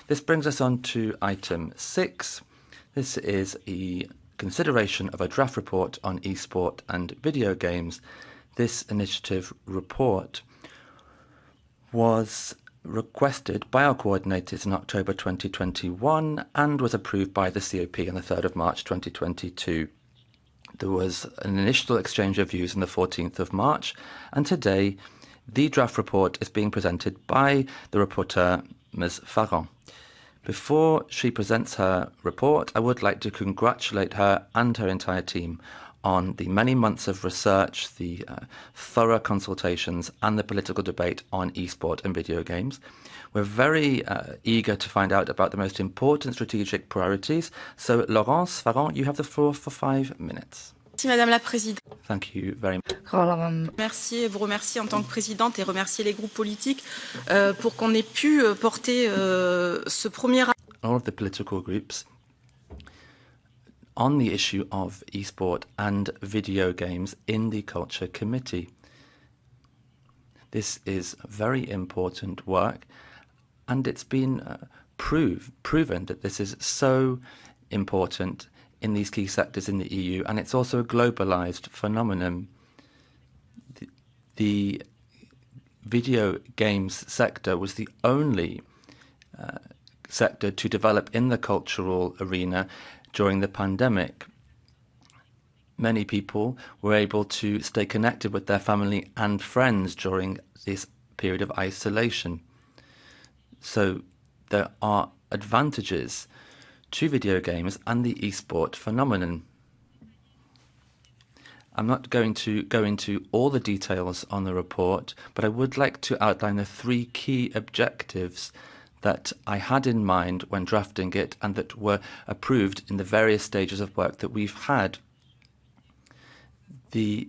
This brings us on to item 6. This is a consideration of a draft report on esport and video games. This initiative report was requested by our coordinators in October 2021 and was approved by the COP on the 3rd of March 2022. There was an initial exchange of views on the 14th of March, and today the draft report is being presented by the rapporteur, Ms. Farron. Before she presents her report, I would like to congratulate her and her entire team on the many months of research, the thorough consultations and the political debate on esport and video games. We're very eager to find out about the most important strategic priorities. So, Laurence Farron, you have the floor for 5 minutes. Merci Madame la Présidente. Thank you very much. Vous remercier en tant que présidente et remercier les groupes politiques pour qu'on ait pu porter ce premier. All of the political groups on the issue of esport and video games in the Culture Committee. This is very important work, and it's been proven that this is so important in these key sectors in the EU, and it's also a globalized phenomenon. The video games sector was the only sector to develop in the cultural arena during the pandemic. Many people were able to stay connected with their family and friends during this period of isolation. So there are advantages to video games and the esport phenomenon. I'm not going to go into all the details on the report, but I would like to outline the 3 key objectives that I had in mind when drafting it and that were approved in the various stages of work that we've had. The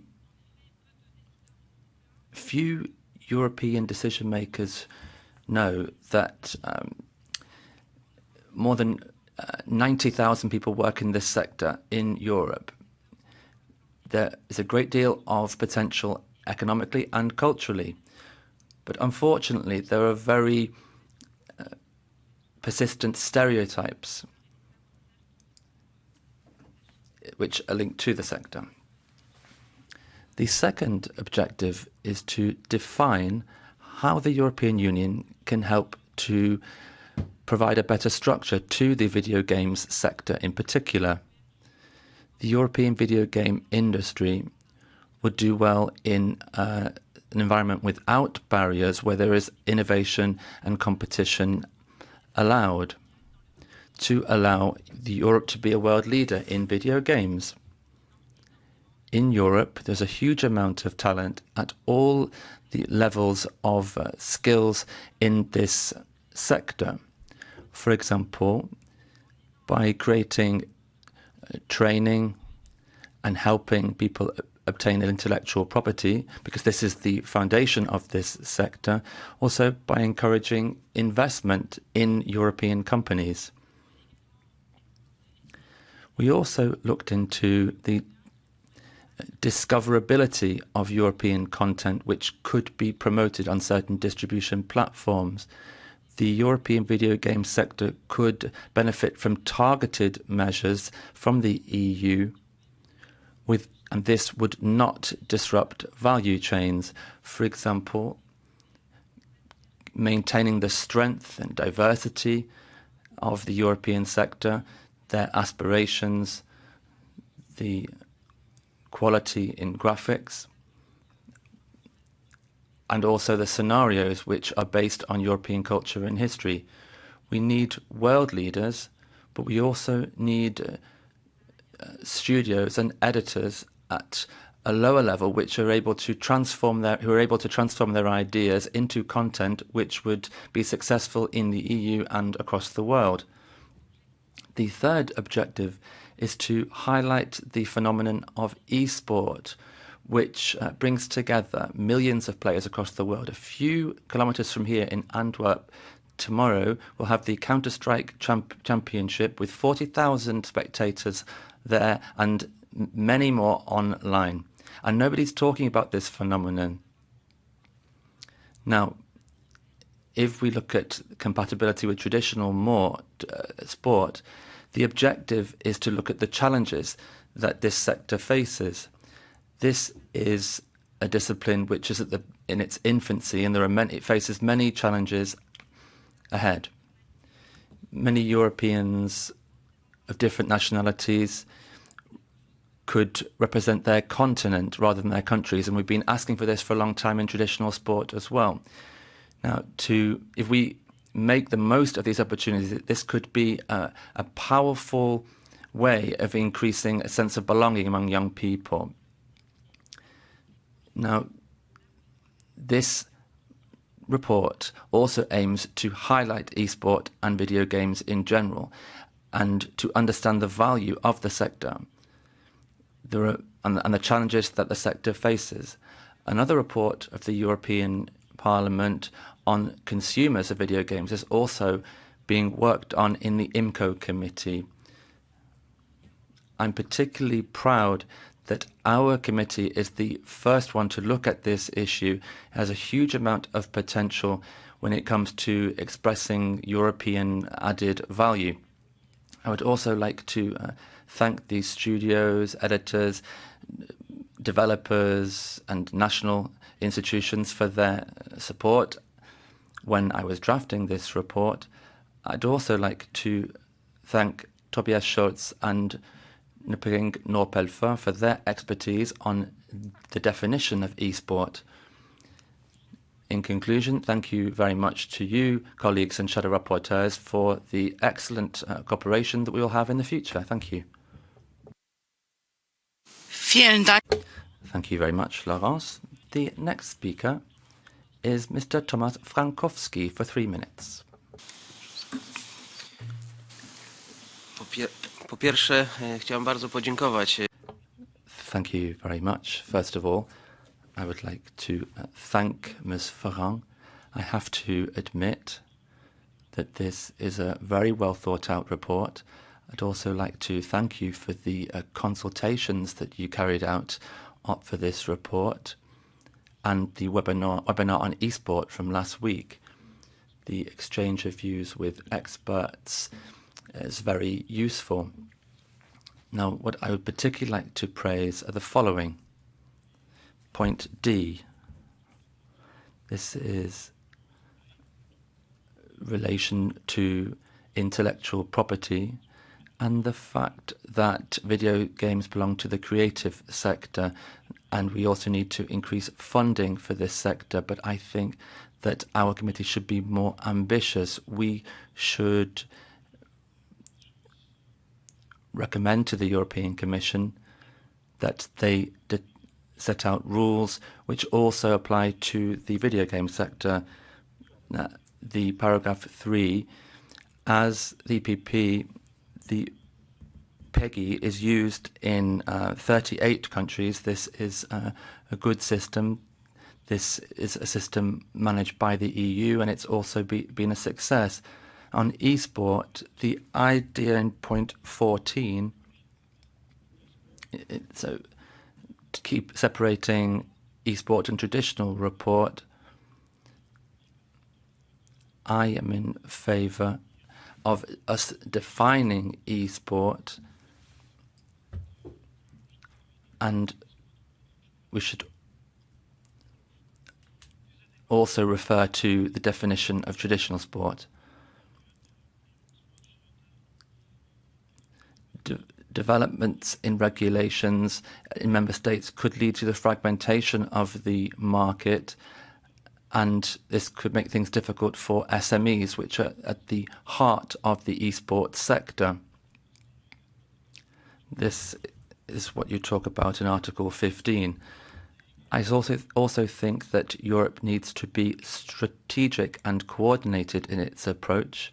few European decision makers know that more than 90,000 people work in this sector in Europe. There is a great deal of potential economically and culturally, but unfortunately there are very persistent stereotypes which are linked to the sector. The second objective is to define how the European Union can help to provide a better structure to the video games sector in particular. The European video game industry would do well in an environment without barriers where there is innovation and competition allowed, to allow Europe to be a world leader in video games. In Europe, there's a huge amount of talent at all the levels of skills in this sector. For example, by creating training and helping people obtain intellectual property, because this is the foundation of this sector, also by encouraging investment in European companies. We also looked into the discoverability of European content which could be promoted on certain distribution platforms. The European video game sector could benefit from targeted measures from the EU, and this would not disrupt value chains. For example, maintaining the strength and diversity of the European sector, their aspirations, the quality in graphics, and also the scenarios which are based on European culture and history. We need world leaders, but we also need studios and editors at a lower level which are able to transform their ideas into content which would be successful in the EU and across the world. The third objective is to highlight the phenomenon of esport, which brings together millions of players across the world. A few kilometers from here in Antwerp, tomorrow we'll have the Counter-Strike Championship with 40,000 spectators there and many more online. And nobody's talking about this phenomenon. Now, if we look at compatibility with traditional sport, the objective is to look at the challenges that this sector faces. This is a discipline which is in its infancy, and it faces many challenges ahead. Many Europeans of different nationalities could represent their continent rather than their countries, and we've been asking for this for a long time in traditional sport as well. Now, if we make the most of these opportunities, this could be a powerful way of increasing a sense of belonging among young people. Now, this report also aims to highlight esport and video games in general and to understand the value of the sector and the challenges that the sector faces. Another report of the European Parliament on consumers of video games is also being worked on in the IMCO committee. I'm particularly proud that our committee is the first one to look at this issue. It has a huge amount of potential when it comes to expressing European added value. I would also like to thank the studios, editors, developers and national institutions for their support when I was drafting this report. I'd also like to thank Tobias Schulz and Nipring Norpelfer for their expertise on the definition of esport. In conclusion, thank you very much to you, colleagues and shadow rapporteurs, for the excellent cooperation that we will have in the future. Thank you. Vielen Dank. Thank you very much, Laurence. The next speaker is Mr. Tomasz Frankowski for 3 minutes. Po pierwsze, chciałem bardzo podziękować. Thank you very much. First of all, I would like to thank Ms. Ferrand. I have to admit that this is a very well thought out report. I'd also like to thank you for the consultations that you carried out for this report and the webinar on esport from last week. The exchange of views with experts is very useful. Now, what I would particularly like to praise are the following. Point D. This is relation to intellectual property and the fact that video games belong to the creative sector, and we also need to increase funding for this sector. But I think that our committee should be more ambitious. We should recommend to the European Commission that they set out rules which also apply to the video game sector. The paragraph 3, as the EPP, the PEGI is used in 38 countries. This is a good system. This is a system managed by the EU, and it's also been a success. On esport, the idea in point 14, so to keep separating esport and traditional report, I am in favour of us defining esport, and we should also refer to the definition of traditional sport. Developments in regulations in member states could lead to the fragmentation of the market, and this could make things difficult for SMEs, which are at the heart of the esports sector. This is what you talk about in Article 15. I also think that Europe needs to be strategic and coordinated in its approach,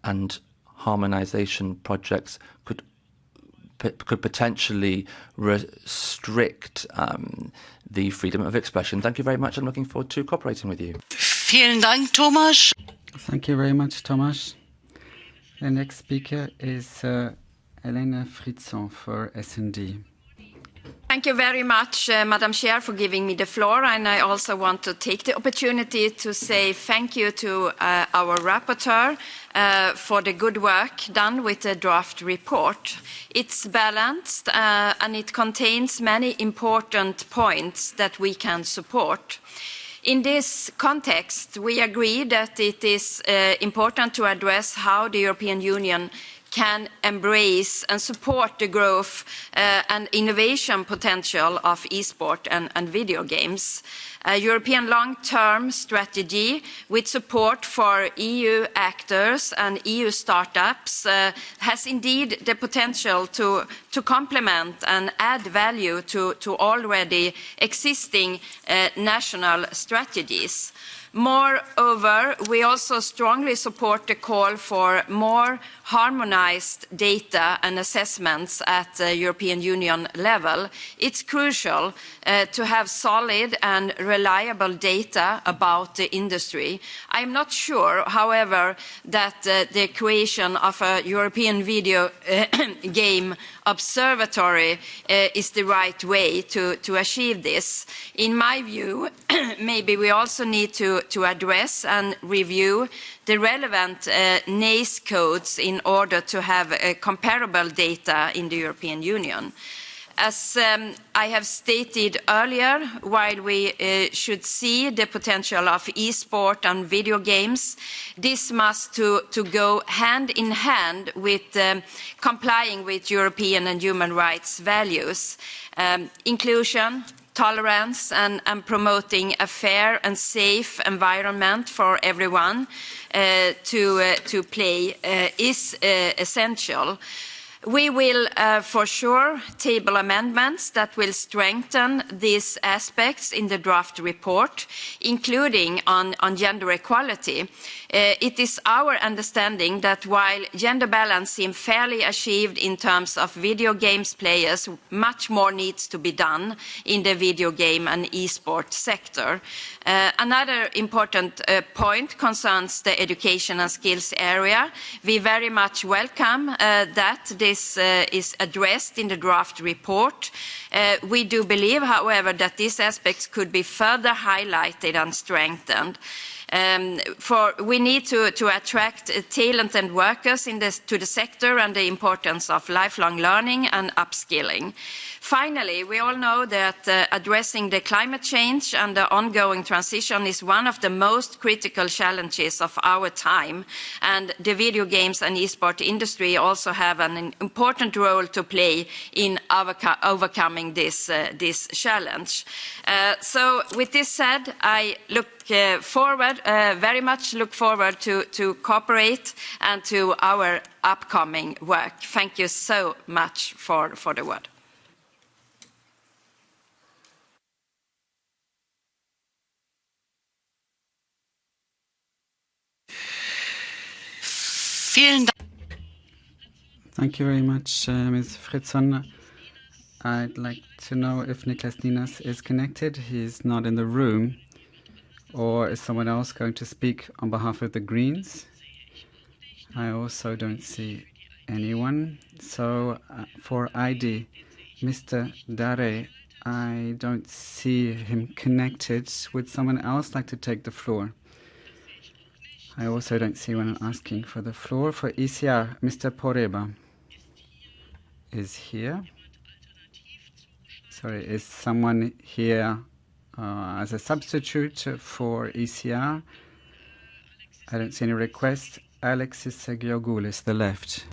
and harmonization projects could potentially restrict the freedom of expression. Thank you very much. I'm looking forward to cooperating with you. Vielen Dank, Tomasz. Thank you very much, Tomasz. The next speaker is Elena Fritzon for S&D. Thank Thank you very much, Madam Chair, for giving me the floor. And I also want to take the opportunity to say thank you to our rapporteur for the good work done with the draft report. It's balanced and it contains many important points that we can support. In this context, we agree that it is important to address how the European Union can embrace and support the growth and innovation potential of esport and video games. A European long-term strategy with support for EU actors and EU startups has indeed the potential to complement and add value to already existing national strategies. Moreover, we also strongly support the call for more harmonized data and assessments at the European Union level. It's crucial to have solid and reliable data about the industry. I'm not sure, however, that the creation of a European video game observatory is the right way to achieve this. In my view, maybe we also need to address and review the relevant NACE codes in order to have comparable data in the European Union. As I have stated earlier, while we should see the potential of esport and video games, this must to go hand in hand with complying with European and human rights values, inclusion, tolerance and promoting a fair and safe environment for everyone to play is essential. We will for sure table amendments that will strengthen these aspects in the draft report, including on gender equality. It is our understanding that while gender balance seems fairly achieved in terms of video games players, much more needs to be done in the video game and esport sector. Another important point concerns the education and skills area. We very much welcome that this is addressed in the draft report. We do believe, however, that these aspects could be further highlighted and strengthened. For we need to attract talented workers to the sector and the importance of lifelong learning and upskilling. Finally, we all know that addressing the climate change and the ongoing transition is one of the most critical challenges of our time, and the video games and esport industry also have an important role to play in overcoming this challenge. So with this said, I very much look forward to cooperate and to our upcoming work. Thank you so much for the word. Vielen Dank. Thank you very much, Ms. Fritzon. I'd like to know if Niklas Ninas is connected. He's not in the room. Or is someone else going to speak on behalf of the Greens? I also don't see anyone. So for ID, Mr. Dare, I don't see him connected. Would someone else like to take the floor? I also don't see anyone asking for the floor. For ECR, Mr. Poreba is here. Sorry, is someone here as a substitute for ECR? I don't see any request. Alexis Georgoulis, the left.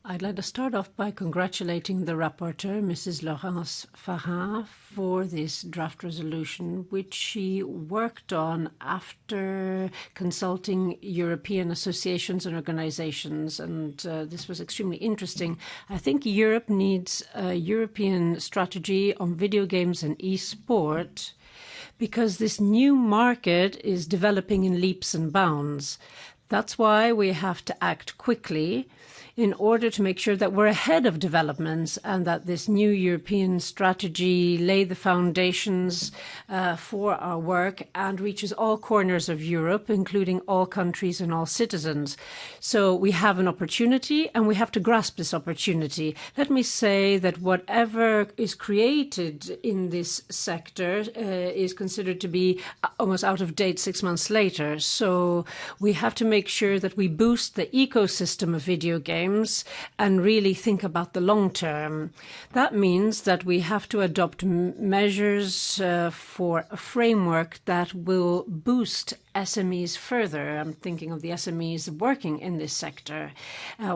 I'd like to start off by congratulating the rapporteur, Mrs. Laurence Farrin, for this draft resolution, which she worked on after consulting European associations and organizations, and this was extremely interesting. I think Europe needs a European strategy on video games and e-sport because this new market is developing in leaps and bounds. That's why we have to act quickly in order to make sure that we're ahead of developments and that this new European strategy lay the foundations for our work and reaches all corners of Europe, including all countries and all citizens. So we have an opportunity and we have to grasp this opportunity. Let me say that whatever is created in this sector is considered to be almost out of date 6 months later. So we have to make sure that we boost the ecosystem of video games and really think about the long term. That means that we have to adopt measures for a framework that will boost SMEs further. I'm thinking of the SMEs working in this sector.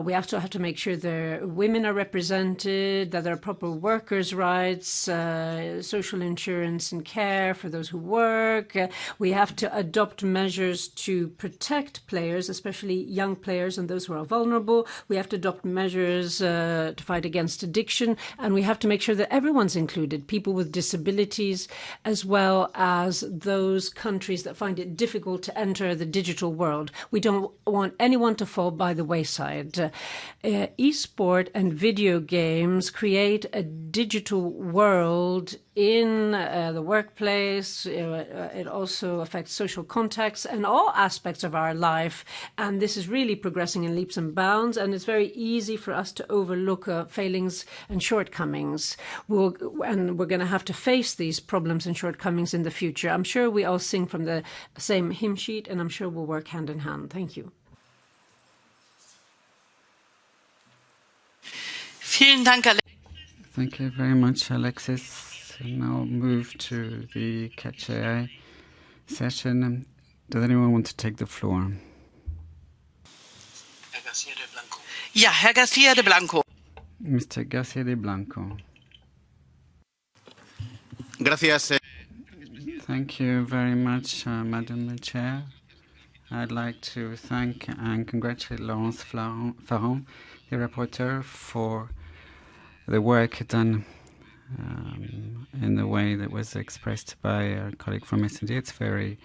We also have to make sure that women are represented, that there are proper workers' rights, social insurance and care for those who work. We have to adopt measures to protect players, especially young players and those who are vulnerable. We have to adopt measures to fight against addiction. And we have to make sure that everyone's included, people with disabilities, as well as those countries that find it difficult to enter the digital world. We don't want anyone to fall by the wayside. Esport and video games create a digital world in the workplace. It also affects social contacts and all aspects of our life. And this is really progressing in leaps and bounds. And it's very easy for us to overlook failings and shortcomings. We're going to have to face these problems and shortcomings in the future. I'm sure we all sing from the same hymn sheet, and I'm sure we'll work hand in hand. Thank you. Vielen Dank, Thank you very much, Alexis. Now move to the Catch AI session. Does anyone want to take the floor? Ja, Herr García de Blanco. Mr. García de Blanco. Gracias. Thank you very much, Madam Chair. I'd like to thank and congratulate Laurence Farron, the rapporteur, for the work done in the way that was expressed by a colleague from S&D. It's very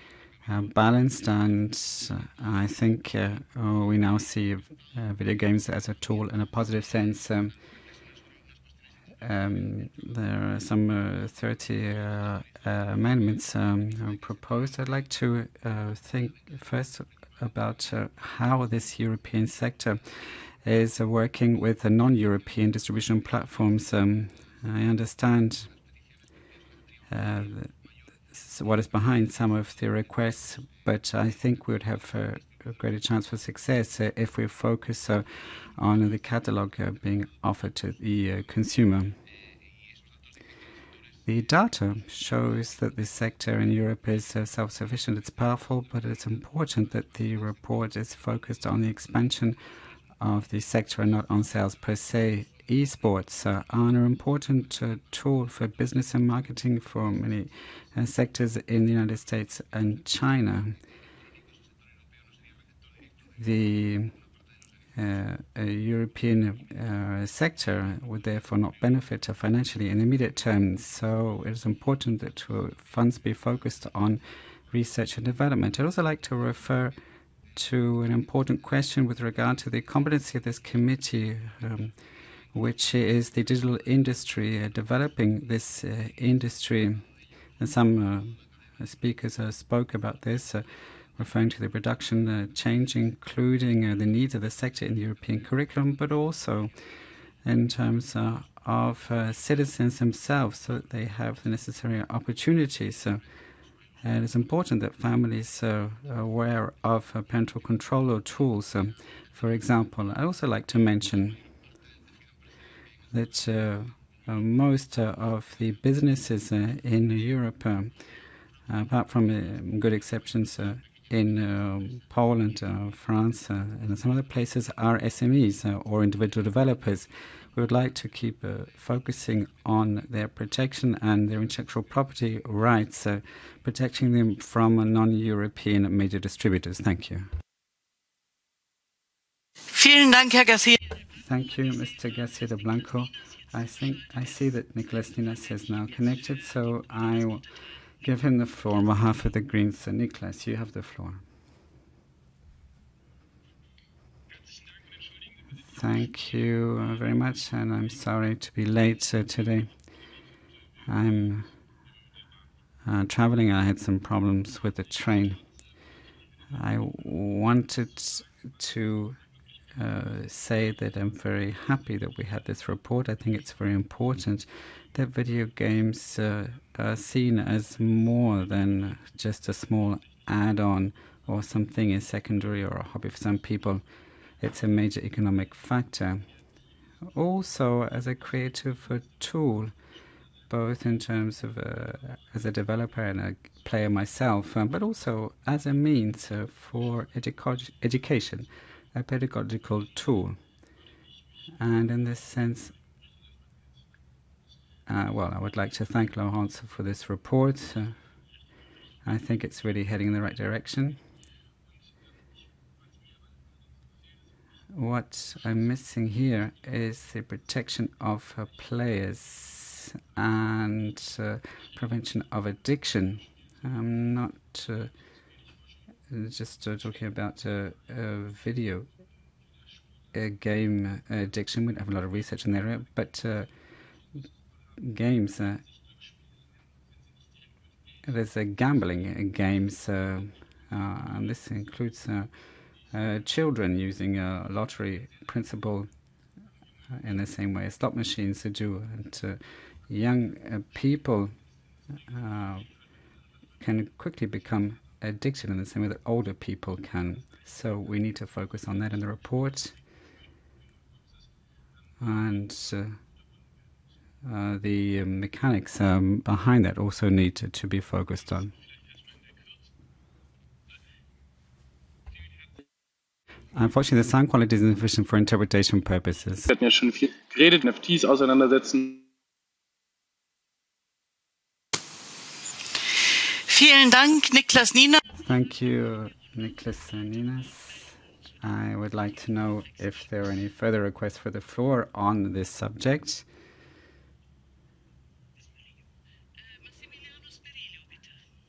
balanced, and I think we now see video games as a tool in a positive sense. There are some 30 amendments proposed. I'd like to think first about how this European sector is working with the non-European distribution platforms. I understand what is behind some of the requests, but I think we would have a greater chance for success if we focus on the catalogue being offered to the consumer. The data shows that this sector in Europe is self-sufficient. It's powerful, but it's important that the report is focused on the expansion of the sector and not on sales per se. Esports are an important tool for business and marketing for many sectors in the United States and China. The European sector would therefore not benefit financially in immediate terms. So it is important that funds be focused on research and development. I'd also like to refer to an important question with regard to the competency of this committee, which is the digital industry, developing this industry. And some speakers spoke about this, referring to the production change, including the needs of the sector in the European curriculum, but also in terms of citizens themselves, so that they have the necessary opportunities. It is important that families are aware of parental control tools. For example, I also like to mention that most of the businesses in Europe, apart from good exceptions in Poland, France, and some other places, are SMEs or individual developers. We would like to keep focusing on their protection and their intellectual property rights, protecting them from non-European major distributors. Thank you. Vielen Dank, Herr García. Thank you, Mr. García de Blanco. I see that Nicolas Ninas is now connected, so I will give him the floor on behalf of the Greens. So, Nicolas, you have the floor. Thank you very much, and I'm sorry to be late today. I'm traveling. I had some problems with the train. I wanted to say that I'm very happy that we had this report. I think it's very important that video games are seen as more than just a small add-on or something is secondary or a hobby for some people. It's a major economic factor. Also, as a creative tool, both in terms of as a developer and a player myself, but also as a means for education, a pedagogical tool. And in this sense, well, I would like to thank Laurence for this report. I think it's really heading in the right direction. What I'm missing here is the protection of players and prevention of addiction. I'm not just talking about video game addiction. We don't have a lot of research in that area, but games. There's gambling games, and this includes children using a lottery principle in the same way as slot machines do, and young people can quickly become addicted in the same way that older people can. So we need to focus on that in the report. And the mechanics behind that also need to be focused on. Unfortunately, the sound quality is insufficient for interpretation purposes. Wir hatten ja schon viel geredet, NFTs auseinandersetzen. Vielen Dank, Niklas Nina. Thank you, Niklas Ninas. I would like to know if there are any further requests for the floor on this subject.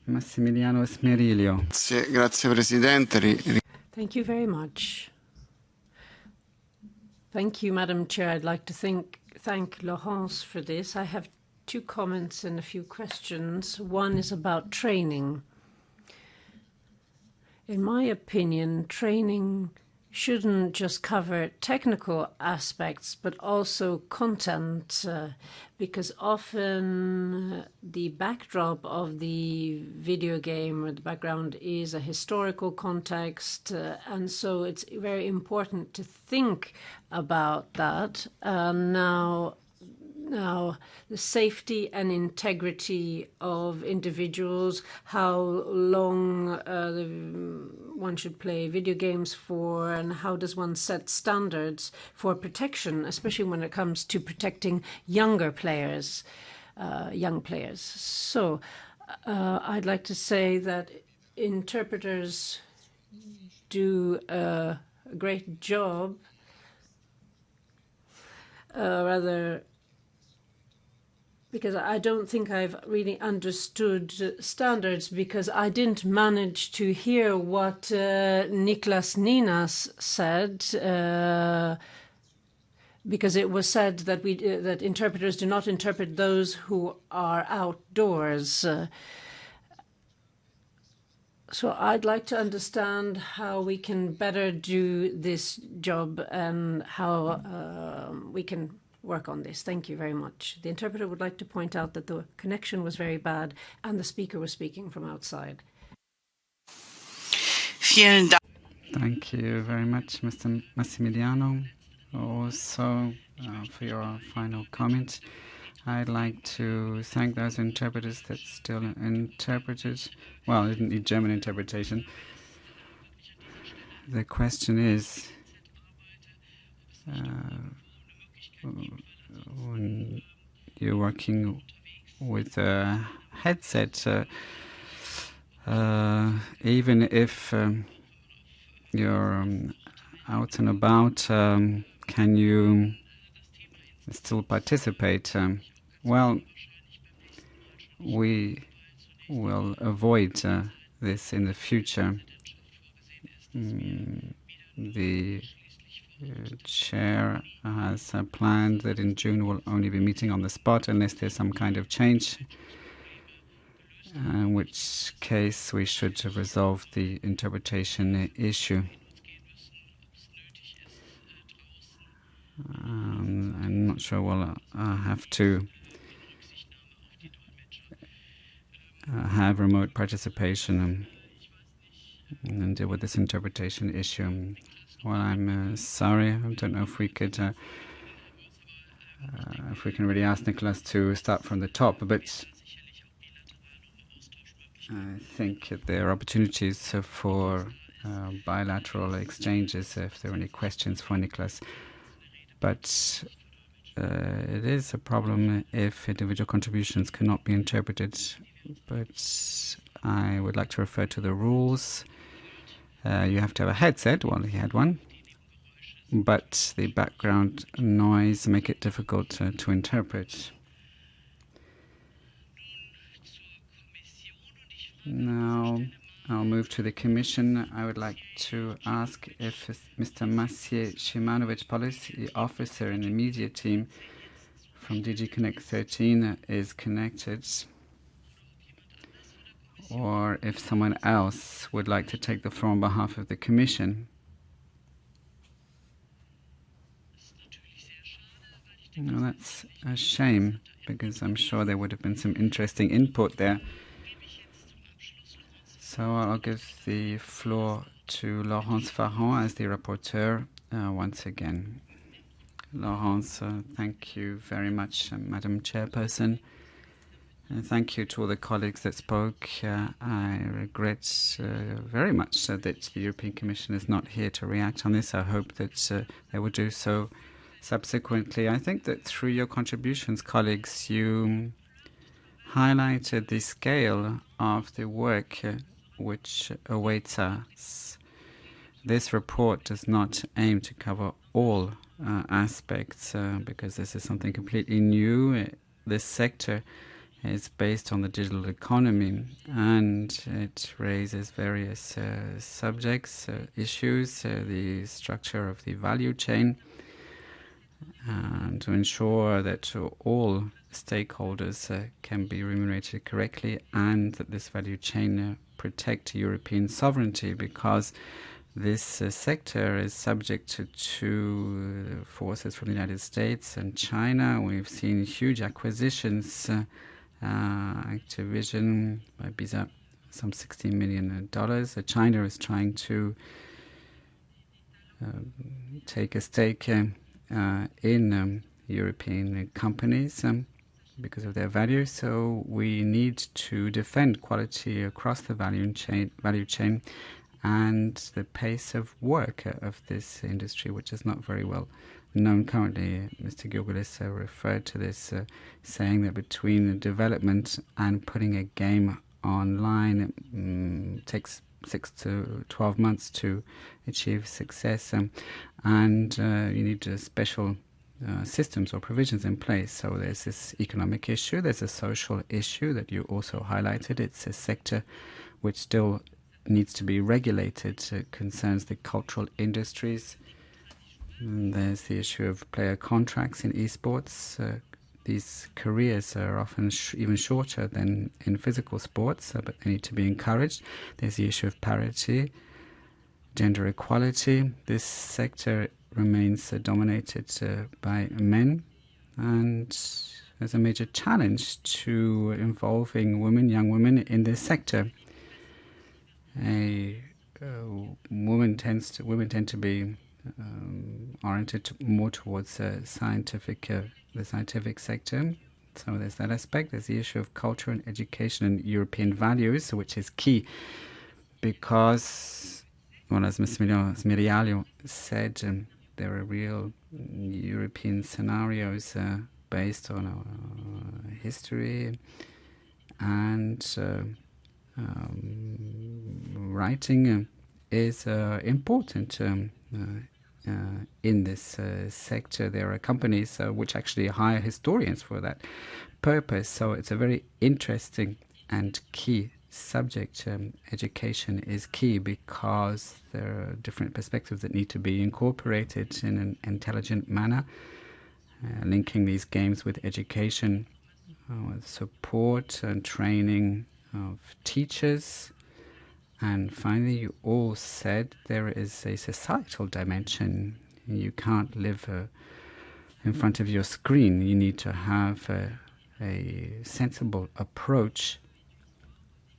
Massimiliano Smerilio. Grazie, Presidente. Thank you very much. Thank you, Madam Chair. I'd like to thank Laurence for this. I have 2 comments and a few questions. One is about training. In my opinion, training shouldn't just cover technical aspects, but also content, because often the backdrop of the video game or the background is a historical context, and so it's very important to think about that. Now, the safety and integrity of individuals, how long one should play video games for, and how does one set standards for protection, especially when it comes to protecting younger players, young players. So I'd like to say that interpreters do a great job, because I don't think I've really understood standards, because I didn't manage to hear what Niklas Ninas said, because it was said that that interpreters do not interpret those who are outdoors. So I'd like to understand how we can better do this job and how we can work on this. Thank you very much. The interpreter would like to point out that the connection was very bad and the speaker was speaking from outside. Vielen Dank. Thank you very much, Mr. Massimiliano. Also, for your final comment, I'd like to thank those interpreters that still interpreted. Well, I didn't need German interpretation. The question is, when you're working with a headset, even if you're out and about, can you still participate? Well, we will avoid this in the future. The chair has planned that in June we'll only be meeting on the spot unless there's some kind of change, in which case we should resolve the interpretation issue. I'm not sure we'll have to have remote participation and deal with this interpretation issue. Well, I'm sorry. I don't know if we could, if we can really ask Nicholas to start from the top, but I think there are opportunities for bilateral exchanges if there are any questions for Nicholas. But it is a problem if individual contributions cannot be interpreted. But I would like to refer to the rules. You have to have a headset. Well, he had one. But the background noise make it difficult to interpret. Now, I'll move to the Commission. I would like to ask if Mr. Maciej Szymanowicz, Policy Officer in the Media Team from DG Connect 13, is connected, or if someone else would like to take the floor on behalf of the Commission. No, that's a shame, because I'm sure there would have been some interesting input there. So I'll give the floor to Laurence Farhan as the rapporteur once again. Laurence, thank you very much, Madam Chairperson. Thank you to all the colleagues that spoke. I regret very much that the European Commission is not here to react on this. I hope that they will do so subsequently. I think that through your contributions, colleagues, you highlighted the scale of the work which awaits us. This report does not aim to cover all aspects because this is something completely new. This sector is based on the digital economy, and it raises various subjects, issues, the structure of the value chain, and to ensure that all stakeholders can be remunerated correctly, and that this value chain protect European sovereignty, because this sector is subject to forces from the United States and China. We've seen huge acquisitions, Activision by Visa, some $16 million. China is trying to take a stake in European companies because of their value. So we need to defend quality across the value chain and the pace of work of this industry, which is not very well known currently. Mr. Georgelis referred to this, saying that between development and putting a game online, it takes 6 to 12 months to achieve success, and you need special systems or provisions in place. So there's this economic issue, there's a social issue that you also highlighted. It's a sector which still needs to be regulated. It concerns the cultural industries. And there's the issue of player contracts in esports. These careers are often even shorter than in physical sports, but they need to be encouraged. There's the issue of parity, gender equality. This sector remains dominated by men, and there's a major challenge to involving women, young women, in this sector. Women tend to be oriented more towards the scientific sector. So there's that aspect. There's the issue of culture and education and European values, which is key because, well, as Ms. Mirialio said, there are real European scenarios based on our history, and writing is important in this sector. There are companies which actually hire historians for that purpose. So it's a very interesting and key subject, education, is key because there are different perspectives that need to be incorporated in an intelligent manner, linking these games with education, with support and training of teachers. And finally, you all said there is a societal dimension. You can't live in front of your screen. You need to have a sensible approach,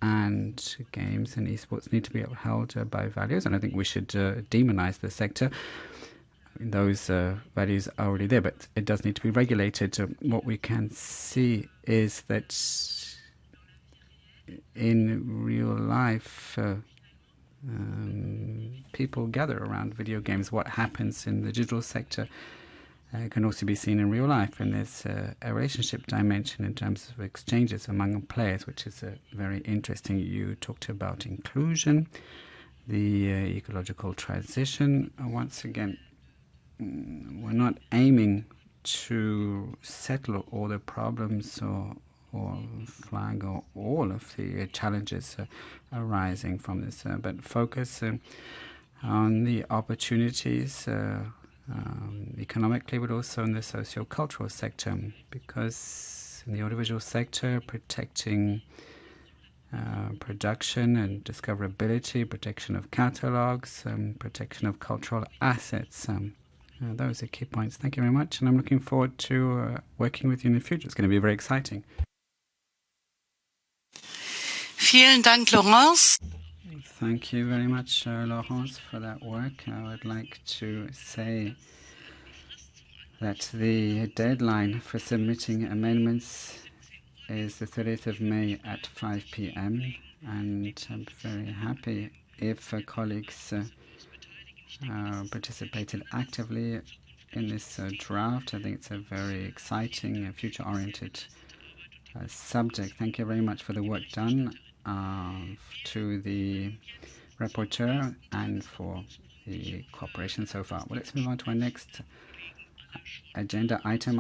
and games and esports need to be upheld by values. And I think we should demonize the sector. Those values are already there, but it does need to be regulated. What we can see is that in real life, people gather around video games. What happens in the digital sector can also be seen in real life, and there's a relationship dimension in terms of exchanges among players, which is very interesting. You talked about inclusion, the ecological transition. Once again, we're not aiming to settle all the problems or flag all of the challenges arising from this, but focus on the opportunities economically, but also in the socio-cultural sector, because in the audiovisual sector, protecting production and discoverability, protection of catalogues, protection of cultural assets. Those are key points. Thank you very much, and I'm looking forward to working with you in the future. It's going to be very exciting. Vielen Dank, Laurence. Thank you very much, Laurence, for that work. I would like to say that the deadline for submitting amendments is the 30th of May at 5 p.m. and I'm very happy if colleagues participated actively in this draft. I think it's a very exciting and future-oriented subject. Thank you very much for the work done, to the rapporteur and for the cooperation so far. Well, let's move on to our next agenda item.